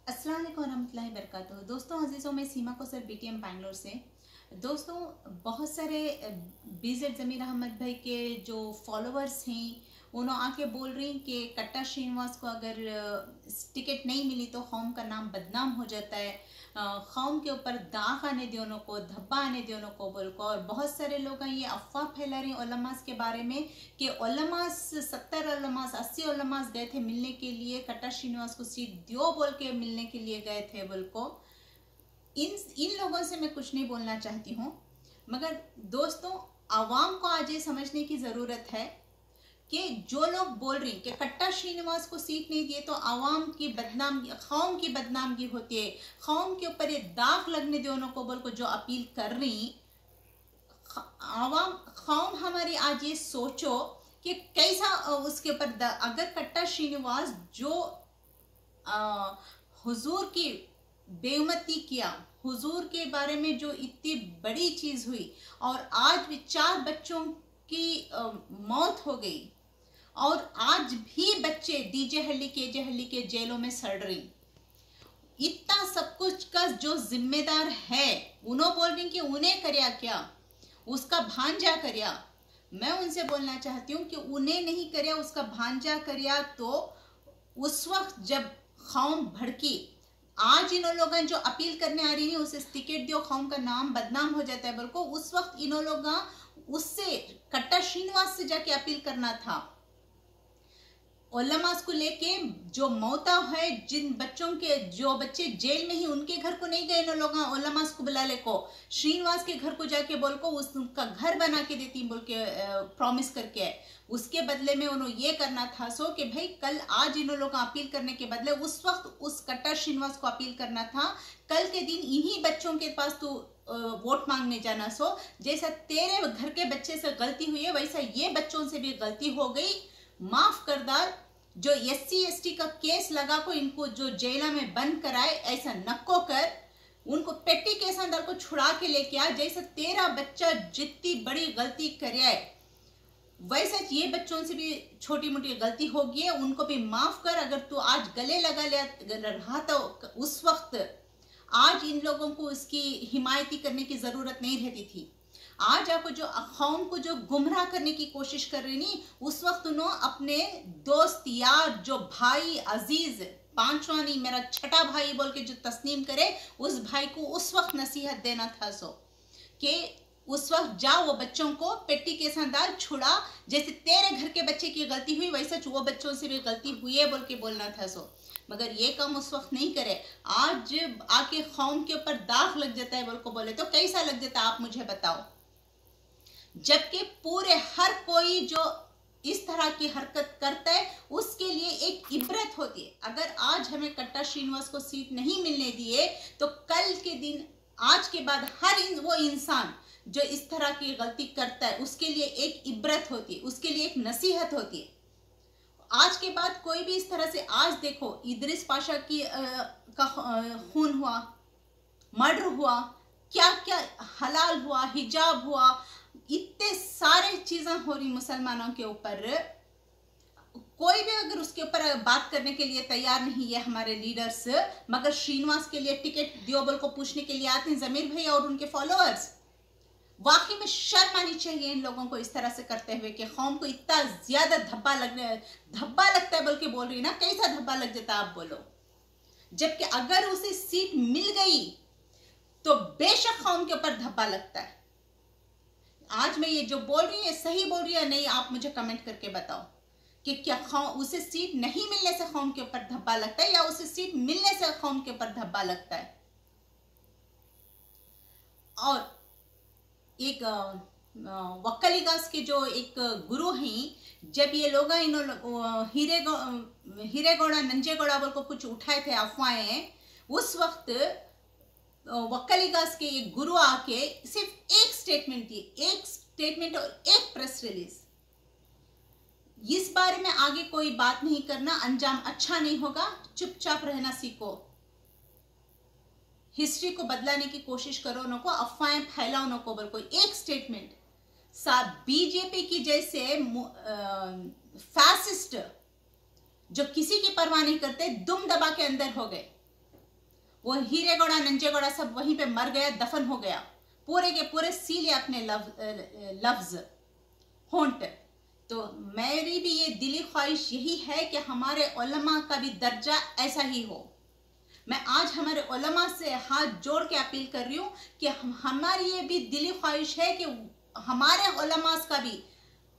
अस्सलाम वालेकुम रहमतुल्लाहि वबरकातुहू। दोस्तों अजीज़ों, मैं सीमा को सर बीटीएम बैंगलोर से। दोस्तों, बहुत सारे बीजेड ज़मीर अहमद भाई के जो फॉलोअर्स हैं उन्होंने आके बोल रही कि कट्टा श्रीनिवास को अगर टिकट नहीं मिली तो कौम का नाम बदनाम हो जाता है, कौम के ऊपर दाग आने दोनों को, धब्बा आने दोनों को बोल को। और बहुत सारे लोग ये अफवाह फैला रहे हैं उलमास के बारे में कि उलमास 70 उलमास 80 उलमास गए थे मिलने के लिए, कट्टा श्रीनिवास को सीट दियो बोल के मिलने के लिए गए थे बोल को। इन लोगों से मैं कुछ नहीं बोलना चाहती हूँ, मगर दोस्तों आवाम को आज ये समझने की ज़रूरत है कि जो लोग बोल रही कि कट्टा श्रीनिवास को सीट नहीं दिए तो आवाम की बदनामी, कौम की बदनामी होती है, कौम के ऊपर ये दाग लगने दोनों को बोल को जो अपील कर रही आवाम, कौम हमारी आज ये सोचो कि कैसा उसके ऊपर अगर कट्टा श्रीनिवास जो हुजूर की बेउमती किया, हुजूर के बारे में जो इतनी बड़ी चीज हुई, और आज भी 4 बच्चों की मौत हो गई और आज भी बच्चे डीजे हल्ली के जेलों में सड़ रही, इतना सब कुछ का जो जिम्मेदार है उन्होंने बोल रही कि उन्हें करया क्या, उसका भांजा करया। मैं उनसे बोलना चाहती हूँ कि उन्हें नहीं करया, उसका भांजा करया। तो उस वक्त जब कौम भड़की, आज इन लोगों जो अपील करने आ रही है उसे टिकट दियो, कौम का नाम बदनाम हो जाता है बोल को, उस वक्त इन लोगों उससे कट्टा श्रीनिवास से जाके अपील करना था। उलमास को लेके जो मौता है, जिन बच्चों के जो बच्चे जेल में ही उनके घर को नहीं गए इन लोगों, उलमास को बुला ले को श्रीनिवास के घर को जाके बोल को उसका घर बना के देती बोल के प्रॉमिस करके, उसके बदले में उन्होंने ये करना था सो कि भाई कल आज इन लोगों अपील करने के बदले उस वक्त उस कट्टा श्रीनिवास को अपील करना था, कल के दिन इन्हीं बच्चों के पास तो वोट मांगने जाना सो। जैसा तेरे घर के बच्चे से गलती हुई है वैसा ये बच्चों से भी गलती हो गई, माफ करदार। जो SC ST का केस लगा को इनको जो जेला में बंद कराए, ऐसा नक्को कर उनको पेटी केस अंदर को छुड़ा के लेके आ। जैसा तेरा बच्चा जितनी बड़ी गलती करे वैसे ये बच्चों से भी छोटी मोटी गलती होगी है, उनको भी माफ कर। अगर तू आज गले लगा रहा तो उस वक्त आज इन लोगों को उसकी हिमायती करने की जरूरत नहीं रहती थी। आज आपको जो कौम को जो गुमराह करने की कोशिश कर रही नहीं, उस वक्त उन्होंने अपने दोस्त यार जो भाई अजीज, पांचवा नहीं मेरा छठा भाई बोल के जो तस्लीम करे, उस भाई को उस वक्त नसीहत देना था सो कि उस वक्त जाओ वो बच्चों को पेटी के संदार छुड़ा, जैसे तेरे घर के बच्चे की गलती हुई वैसे वो बच्चों से भी गलती हुई है बोल के बोलना था सो। मगर ये काम उस वक्त नहीं करे, आज आके कौम के ऊपर दाग लग जाता है बोल को बोले तो कैसा लग जाता है आप मुझे बताओ। जबकि पूरे हर कोई जो इस तरह की हरकत करता है उसके लिए एक इबरत होती है। अगर आज हमें कट्टा श्रीनिवास को सीट नहीं मिलने दिए तो कल के दिन, आज के बाद हर वो इंसान जो इस तरह की गलती करता है उसके लिए एक इबरत होती है, उसके लिए एक नसीहत होती है। आज के बाद कोई भी इस तरह से, आज देखो इदरिस पाशा की का खून हुआ, मर्डर हुआ, क्या क्या हलाल हुआ, हिजाब हुआ, इतने सारे चीजें हो रही मुसलमानों के ऊपर, कोई भी अगर उसके ऊपर बात करने के लिए तैयार नहीं है हमारे लीडर्स। मगर श्रीनिवास के लिए टिकट दियोबल को पूछने के लिए आते हैं जमीर भाई और उनके फॉलोअर्स। वाकई में शर्म आनी चाहिए इन लोगों को इस तरह से करते हुए कि कौम को इतना ज्यादा धब्बा लगता है बोल के बोल रही ना, कैसा धब्बा लग जाता आप बोलो। जबकि अगर उसे सीट मिल गई तो बेशक कौम के ऊपर धब्बा लगता है। आज मैं ये जो बोल रही है सही बोल रही है नहीं, आप मुझे कमेंट करके बताओ कि क्या उसे सीट नहीं मिलने से कौम के ऊपर धब्बा लगता है या उसे सीट मिलने से कौम के ऊपर धब्बा लगता है। और एक वक्कलीगास के जो एक गुरु हैं, जब ये लोग हीरेगौड़ा नंजेगौड़ा बोल को कुछ उठाए थे अफवाहें, उस वक्त वक्कलीगास के एक गुरु आके सिर्फ एक स्टेटमेंट दिए, एक स्टेटमेंट और एक प्रेस रिलीज, इस बारे में आगे कोई बात नहीं करना, अंजाम अच्छा नहीं होगा, चुपचाप रहना सीखो, हिस्ट्री को बदलाने की कोशिश करो न को, अफवाहें फैलाओ न को, बोल कोई एक स्टेटमेंट। बीजेपी की जैसे फैसिस्ट जो किसी की परवाह नहीं करते दुम दबा के अंदर हो गए, वो हीरेगौड़ा नंजेगौड़ा सब वहीं पे मर गया, दफन हो गया, पूरे के पूरे सीले अपने लफ्ज होंठ। तो मेरी भी ये दिली ख्वाहिश यही है कि हमारे उलमा का भी दर्जा ऐसा ही हो। मैं आज हमारे उलमा से हाथ जोड़ के अपील कर रही हूँ कि हमारी ये भी दिली ख्वाहिश है कि हमारे उलमा का भी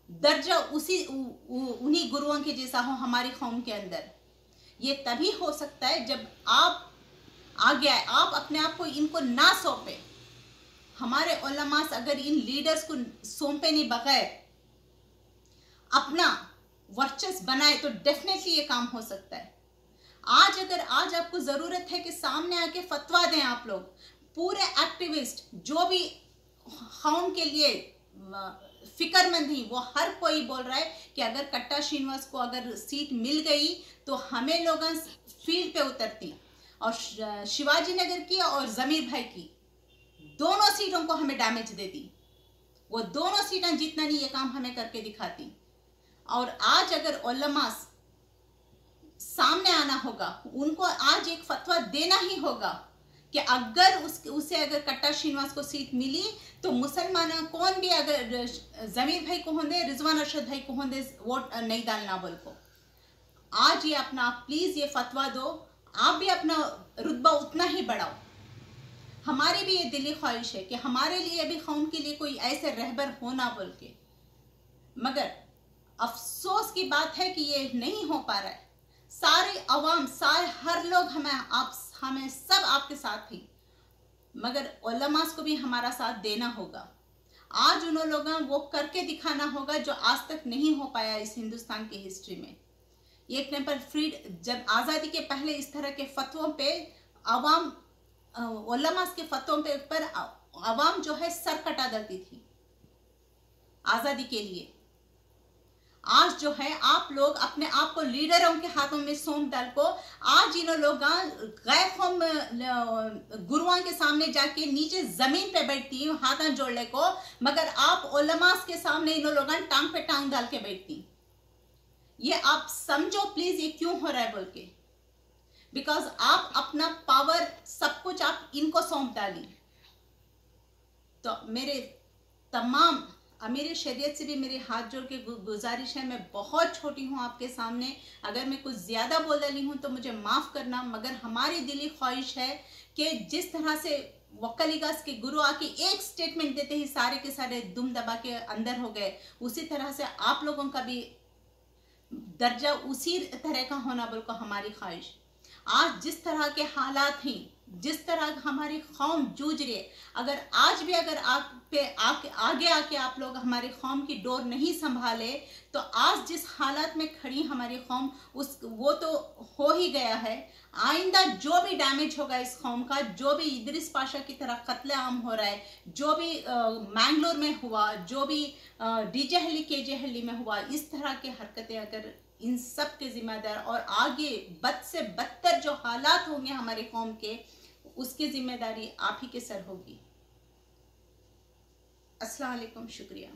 दर्जा उन्हीं गुरुओं के जैसा हो हमारी कौम के अंदर। ये तभी हो सकता है जब आप आगे आए, आप अपने आप को इनको ना सौंपे। हमारे उलमा अगर इन लीडर्स को सौंपे नहीं बगैर अपना वर्चस्व बनाए तो डेफिनेटली ये काम हो सकता है। आज आपको जरूरत है कि सामने आके फतवा दें आप लोग, पूरे एक्टिविस्ट जो भी कौम के लिए फिक्रमंद ही, वो हर कोई बोल रहा है कि अगर कट्टा श्रीनिवास को अगर सीट मिल गई तो हमें लोग फील्ड पे उतरती और शिवाजी नगर की और जमीर भाई की दोनों सीटों को हमें डैमेज देती। वो दोनों सीटें जीतना नहीं, ये काम हमें करके दिखाती। और आज अगर उलमा सामने आना होगा, उनको आज एक फतवा देना ही होगा कि अगर उसे अगर कट्टा श्रीनिवास को सीट मिली तो मुसलमान कौन भी अगर जमीर भाई को होंगे, रिजवान अरशद भाई को होंगे वोट नहीं डालना बोल को। आज ये अपना प्लीज ये फतवा दो, आप भी अपना रुतबा उतना ही बढ़ाओ। हमारी भी ये दिली ख्वाहिश है कि हमारे लिए भी कौम के लिए कोई ऐसे रहबर होना बोल के, मगर अफसोस की बात है कि ये नहीं हो पा रहा है। सारे अवाम, सारे हर लोग हमें सब आपके साथ थी, मगर उलमा को भी हमारा साथ देना होगा। आज उन लोगों वो करके दिखाना होगा जो आज तक नहीं हो पाया इस हिंदुस्तान की हिस्ट्री में। एक नंबर जब आज़ादी के पहले इस तरह के फतवों पे अवाम, उलमा के फतवों पे पर अवाम जो है सर कटा देती थी आज़ादी के लिए। आज जो है आप लोग अपने आप को लीडरों के हाथों में सौंप डाल को आज इन लोग गैर कौम गुरुओं के सामने जाके नीचे जमीन पे बैठती हाथ जोड़ने को, मगर आप उलमा के सामने इन लोग टांग पे टांग डाल के बैठती। ये आप समझो प्लीज, ये क्यों हो रहा है बोल के, बिकॉज आप अपना पावर सब कुछ आप इनको सौंप डाली। तो मेरे तमाम अमीर शरीयत से भी मेरे हाथ जोड़ के गुजारिश है, मैं बहुत छोटी हूँ आपके सामने, अगर मैं कुछ ज़्यादा बोल रही हूँ तो मुझे माफ़ करना, मगर हमारी दिली ख्वाहिश है कि जिस तरह से वक्कलीगास के गुरु आके एक स्टेटमेंट देते ही सारे के सारे दुम दबा के अंदर हो गए, उसी तरह से आप लोगों का भी दर्जा उसी तरह का होना बिल्कुल हमारी ख्वाहिश। आज जिस तरह के हालात हैं, जिस तरह हमारी कौम जूझ रही है, अगर आज भी अगर आप पे आगे आके आप लोग हमारी कौम की डोर नहीं संभाले तो आज जिस हालात में खड़ी हमारी कौम वो तो हो ही गया है। आइंदा जो भी डैमेज होगा इस कौम का, जो भी इदरिस पाशा की तरह कत्लेआम हो रहा है, जो भी मैंगलोर में हुआ, जो भी डीजे केजे में हुआ, इस तरह की हरकतें अगर इन सब के जिम्मेदार और आगे बद से बदतर जो हालात होंगे हमारे कौम के, उसकी जिम्मेदारी आप ही के सर होगी। अस्सलाम वालेकुम, शुक्रिया।